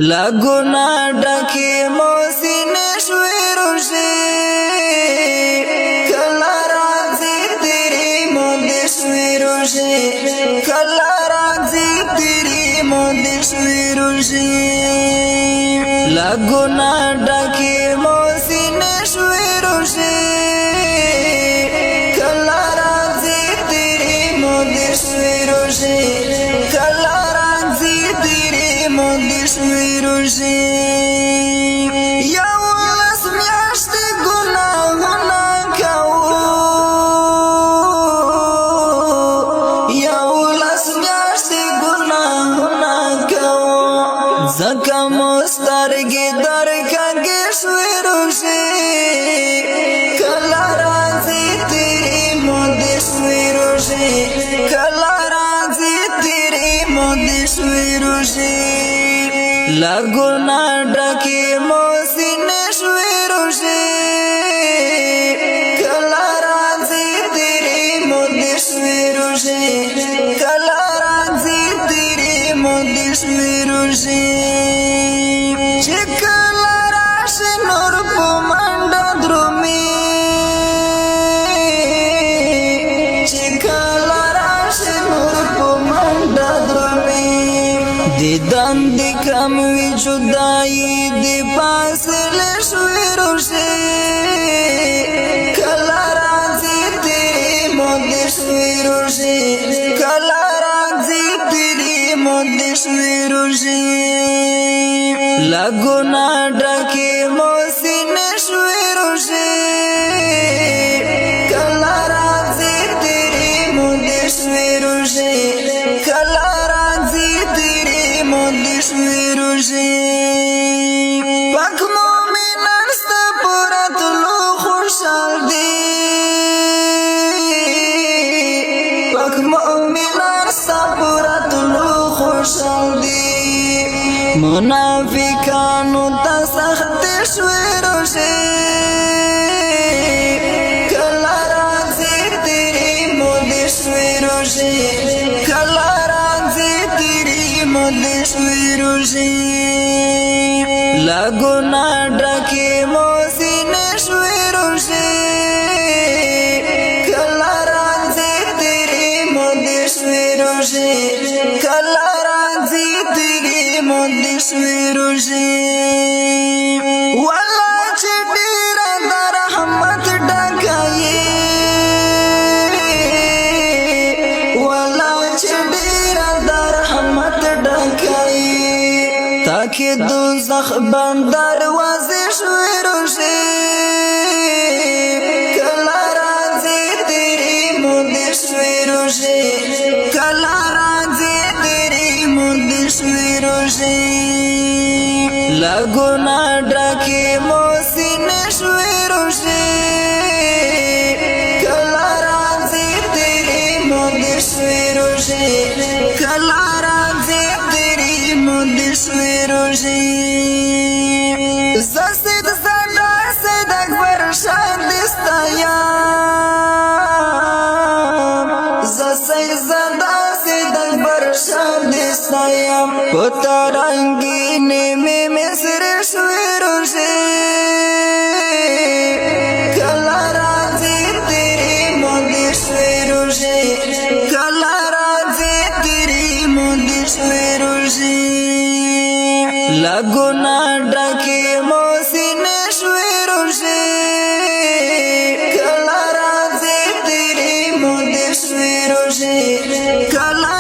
لګونا ډکه موسینه شوي روزي کلا راځي تیری مود شوي روزي کلا راځي تیری مود شوي روزي لګونا ډکه موسینه شوي روزي کلا راځي تیری مود شوي روزي کلا راځي تیری مود شوي روزي یا ولس میاشت ګناهونه کوو یا ولس میاشت ګناهونه کوو ځکه مو سترګې درکږې شوي روزي کله راځي تیری مود شوي روزي کله راځي تیری مود شوي روزي لګونا ډکه موسینه شوي روزي کله راځي تیری مود شوي روزي کله راځي تیری مود شوي روزي چې کله راشي نور په منډه درومي چې کله راشي نور په منډه درومي دیدن دی کم وی جدائی دی فاصله شوی روزي کلا راځي تیری مود شوی روزي کلا راځي تیری مود شوی روزي لګونا ډکه موسینه شوی روزي کلا راځي تیری مود شوی روزي کلا راځي تیری مود شوي روزي پاک مومنان ستا پورا تلو خوشحال دي پاک مومنان ستا پورا تلو خوشحال دي منافقانو تا سخت شوي روزي کلا راځي تیری مود شوي روزي کلا راځي تیری مود شوي روزي لګونا ډکه موسینه شوي روزي کلا راځي تیری مود شوي روزي کلا راځي تیری مود شوي روزي والله چې ډیر د رحمت ډکایي والله چې ډیر د رحمت ډکایي تاکي دوزخ بندر وازي شوي روزي کلا راځي تیری مود شوي روزي کلا راځي تیری مود شوي روزي لګونا ډکه موسینه شوي روزي کلا راځي تیری مود شوي روزي کلا راځي تیری مود شوي روزي زسید زړه سید اکبر شان دستایم زسید زړه سید اکبر شان دستایم پترانګي نیمه مصر شوي روزي کلا راځي تیری مود شوي روزي کلا راځي تیری مود شوي روزي لګونا ډکه موسینه شوي روزي کلا راځي تیری مود شوي روزي کلا